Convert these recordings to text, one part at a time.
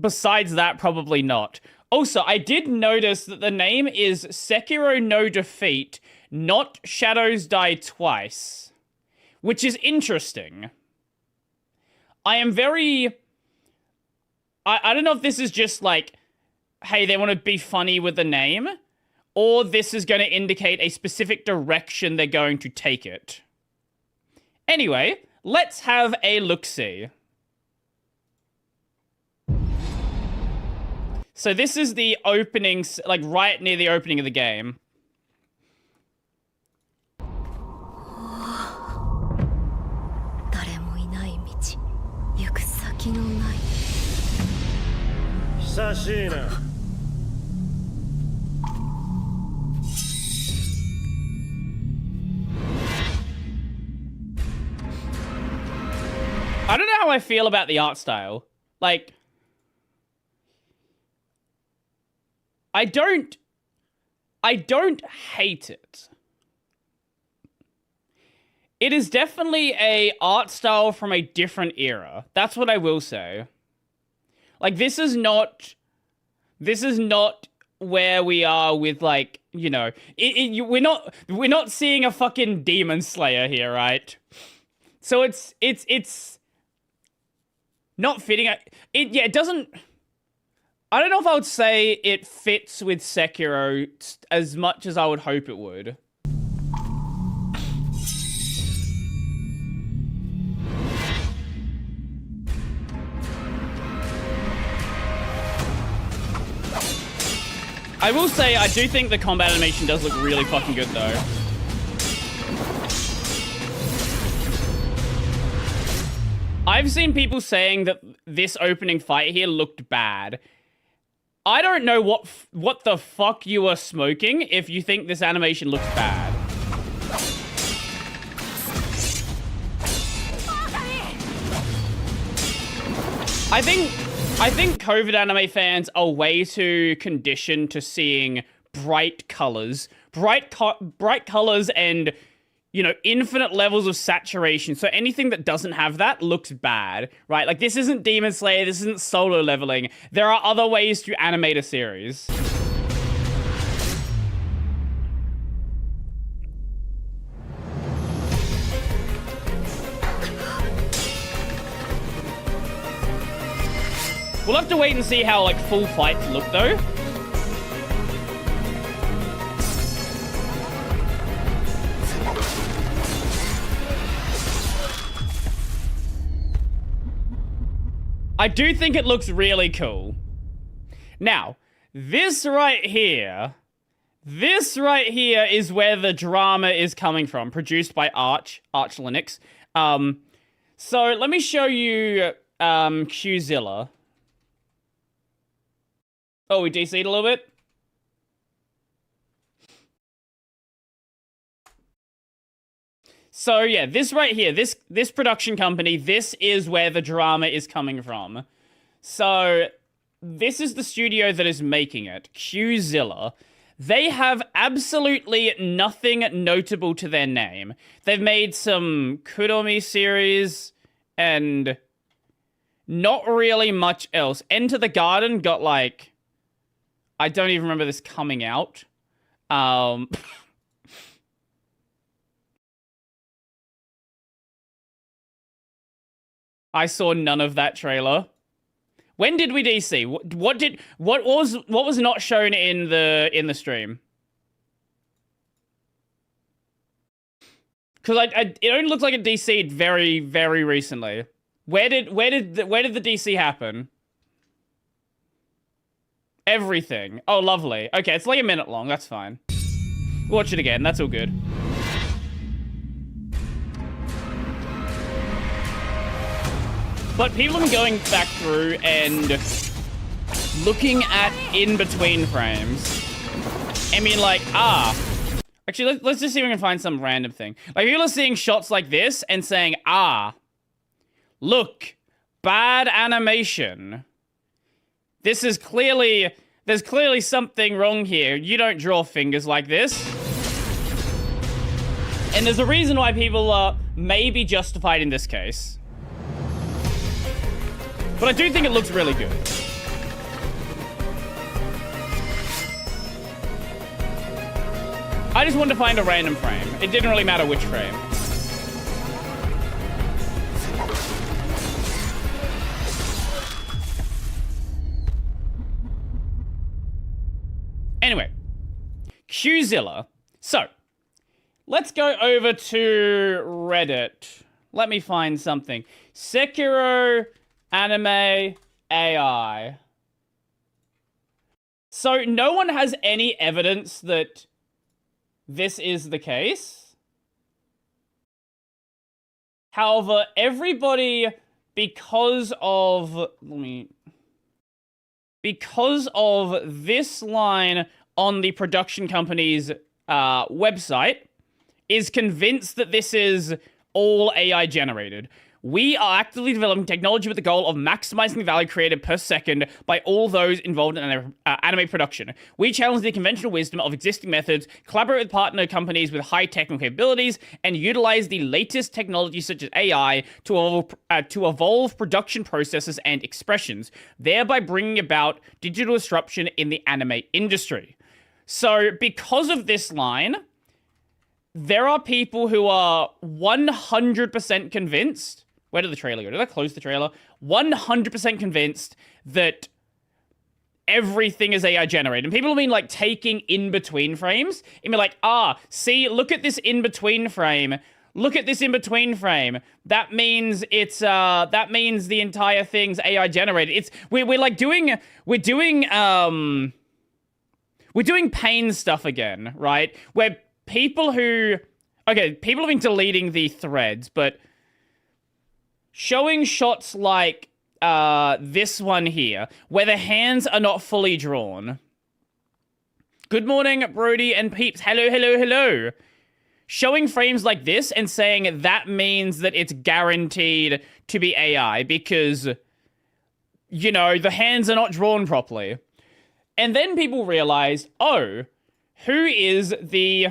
besides that, probably not. Also, I did notice that the name is Sekiro no Defeat, not Shadows Die Twice, which is interesting. I am very... I don't know if this is just like, hey, they want to be funny with the name, or this is going to indicate a specific direction they're going to take it. Anyway, let's have a look-see. So this is the opening, like right near the opening of the game. I don't know how I feel about the art style. Like, I don't hate it. It is definitely a art style from a different era. That's what I will say. Like, this is not where we are with, like, you know, we're not seeing a fucking Demon Slayer here, right? So it's not fitting. It doesn't. I don't know if I would say it fits with Sekiro as much as I would hope it would. I will say, I do think the combat animation does look really fucking good, though. I've seen people saying that this opening fight here looked bad. I don't know what the fuck you are smoking if you think this animation looks bad. I think COVID anime fans are way too conditioned to seeing bright colors. Bright colors and, you know, infinite levels of saturation. So anything that doesn't have that looks bad, right? Like, this isn't Demon Slayer, this isn't solo leveling. There are other ways to animate a series. We'll have to wait and see how, like, full fights look, though. I do think it looks really cool. Now, this right here is where the drama is coming from, produced by Arch Linux. So let me show you Qzilla. Oh, we DC'd a little bit. So yeah, this right here, this production company, this is where the drama is coming from. So this is the studio that is making it, Qzilla. They have absolutely nothing notable to their name. They've made some Kuromi series and not really much else. Enter the Garden got, like, I don't even remember this coming out. I saw none of that trailer. When did we DC? What was not shown in the stream? Because it only looks like it DC'd very, very recently. Where did the DC happen? Everything. Oh, lovely. Okay, it's like a minute long. That's fine. Watch it again. That's all good. But people have been going back through and looking at in-between frames. I mean, like, Actually, let's just see if we can find some random thing. Like, people are seeing shots like this and saying, look, bad animation. This is clearly... There's clearly something wrong here. You don't draw fingers like this. And there's a reason why people are maybe justified in this case. But I do think it looks really good. I just wanted to find a random frame. It didn't really matter which frame. Anyway, Qzilla. So, let's go over to Reddit. Let me find something. Sekiro anime AI. So, no one has any evidence that this is the case. However, everybody, because of this line on the production company's website, is convinced that this is all AI generated. We are actively developing technology with the goal of maximizing the value created per second by all those involved in anime production. We challenge the conventional wisdom of existing methods, collaborate with partner companies with high technical capabilities, and utilize the latest technologies such as AI to evolve production processes and expressions, thereby bringing about digital disruption in the anime industry. So, because of this line, there are people who are 100% convinced. Where did the trailer go? Did I close the trailer? 100% convinced that everything is AI generated. And people have been like taking in-between frames and be like, see, look at this in-between frame. Look at this in-between frame. That means it's that means the entire thing's AI generated. We're doing pain stuff again, right? Where people have been deleting the threads, but showing shots like this one here, where the hands are not fully drawn. Good morning, Brodie and peeps. Hello, hello, hello. Showing frames like this and saying that means that it's guaranteed to be AI because, you know, the hands are not drawn properly. And then people realized, who is the...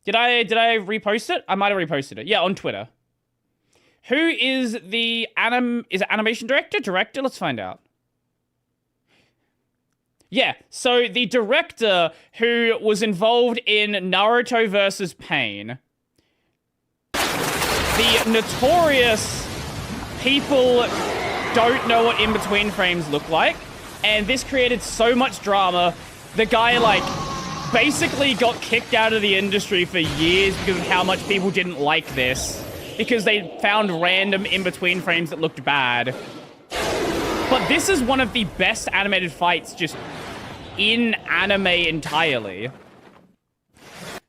Did I repost it? I might have reposted it. Yeah, on Twitter. Who is the animation director? Director? Let's find out. Yeah, so the director who was involved in Naruto vs. Pain. The notorious people don't know what in-between frames look like. And this created so much drama. The guy, basically got kicked out of the industry for years because of how much people didn't like this. Because they found random in-between frames that looked bad. But this is one of the best animated fights just in anime entirely.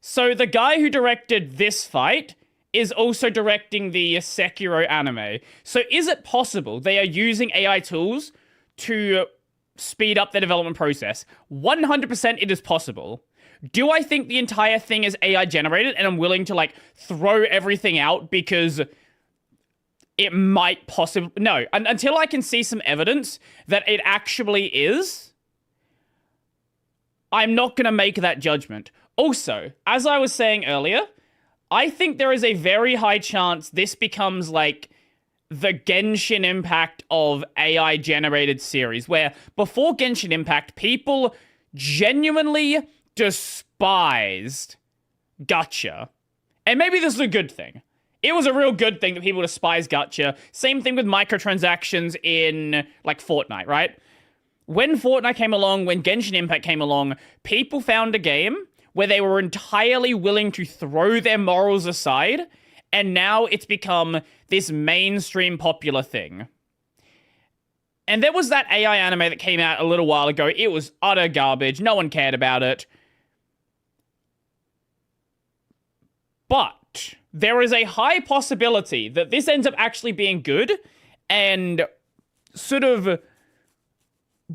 So the guy who directed this fight is also directing the Sekiro anime. So is it possible they are using AI tools to speed up their development process? 100% it is possible. Do I think the entire thing is AI generated and I'm willing to throw everything out because it might possibly... No, until I can see some evidence that it actually is, I'm not going to make that judgment. Also, as I was saying earlier, I think there is a very high chance this becomes the Genshin Impact of AI generated series, where before Genshin Impact, people genuinely despised gacha. And maybe this is a good thing. It was a real good thing that people despise gacha. Same thing with microtransactions in, Fortnite, right? When Fortnite came along, when Genshin Impact came along, people found a game where they were entirely willing to throw their morals aside, and now it's become this mainstream popular thing. And there was that AI anime that came out a little while ago. It was utter garbage. No one cared about it. But there is a high possibility that this ends up actually being good and sort of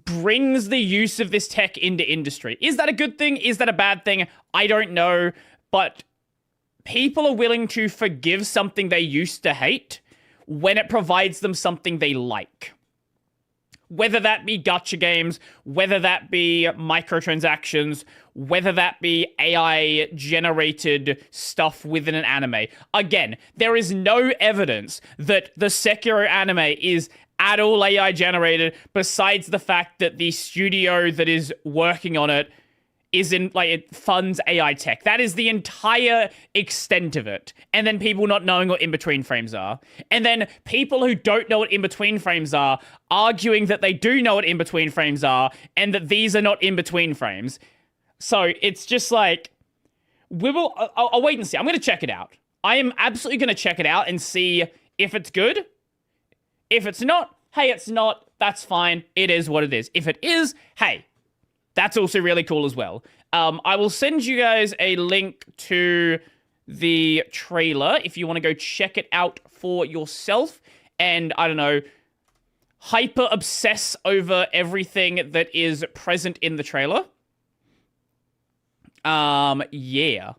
brings the use of this tech into industry. Is that a good thing? Is that a bad thing? I don't know. But people are willing to forgive something they used to hate when it provides them something they like. Whether that be gacha games, whether that be microtransactions, whether that be AI-generated stuff within an anime. Again, there is no evidence that the Sekiro anime is at all AI-generated, besides the fact that the studio that is working on it is in, like, it funds AI tech. That is the entire extent of it. And then people not knowing what in-between frames are. And then people who don't know what in-between frames are arguing that they do know what in-between frames are and that these are not in-between frames. So it's just like, I'll wait and see. I'm going to check it out. I am absolutely going to check it out and see if it's good. If it's not, hey, it's not. That's fine. It is what it is. If it is, hey, that's also really cool as well. I will send you guys a link to the trailer if you want to go check it out for yourself. And, I don't know, hyper obsess over everything that is present in the trailer. Yeah.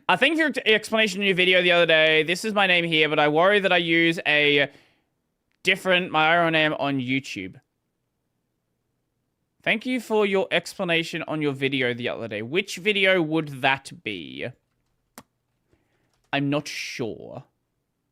I think your explanation in your video the other day, this is my name here, but I worry that I use my own name on YouTube. Thank you for your explanation on your video the other day. Which video would that be? I'm not sure.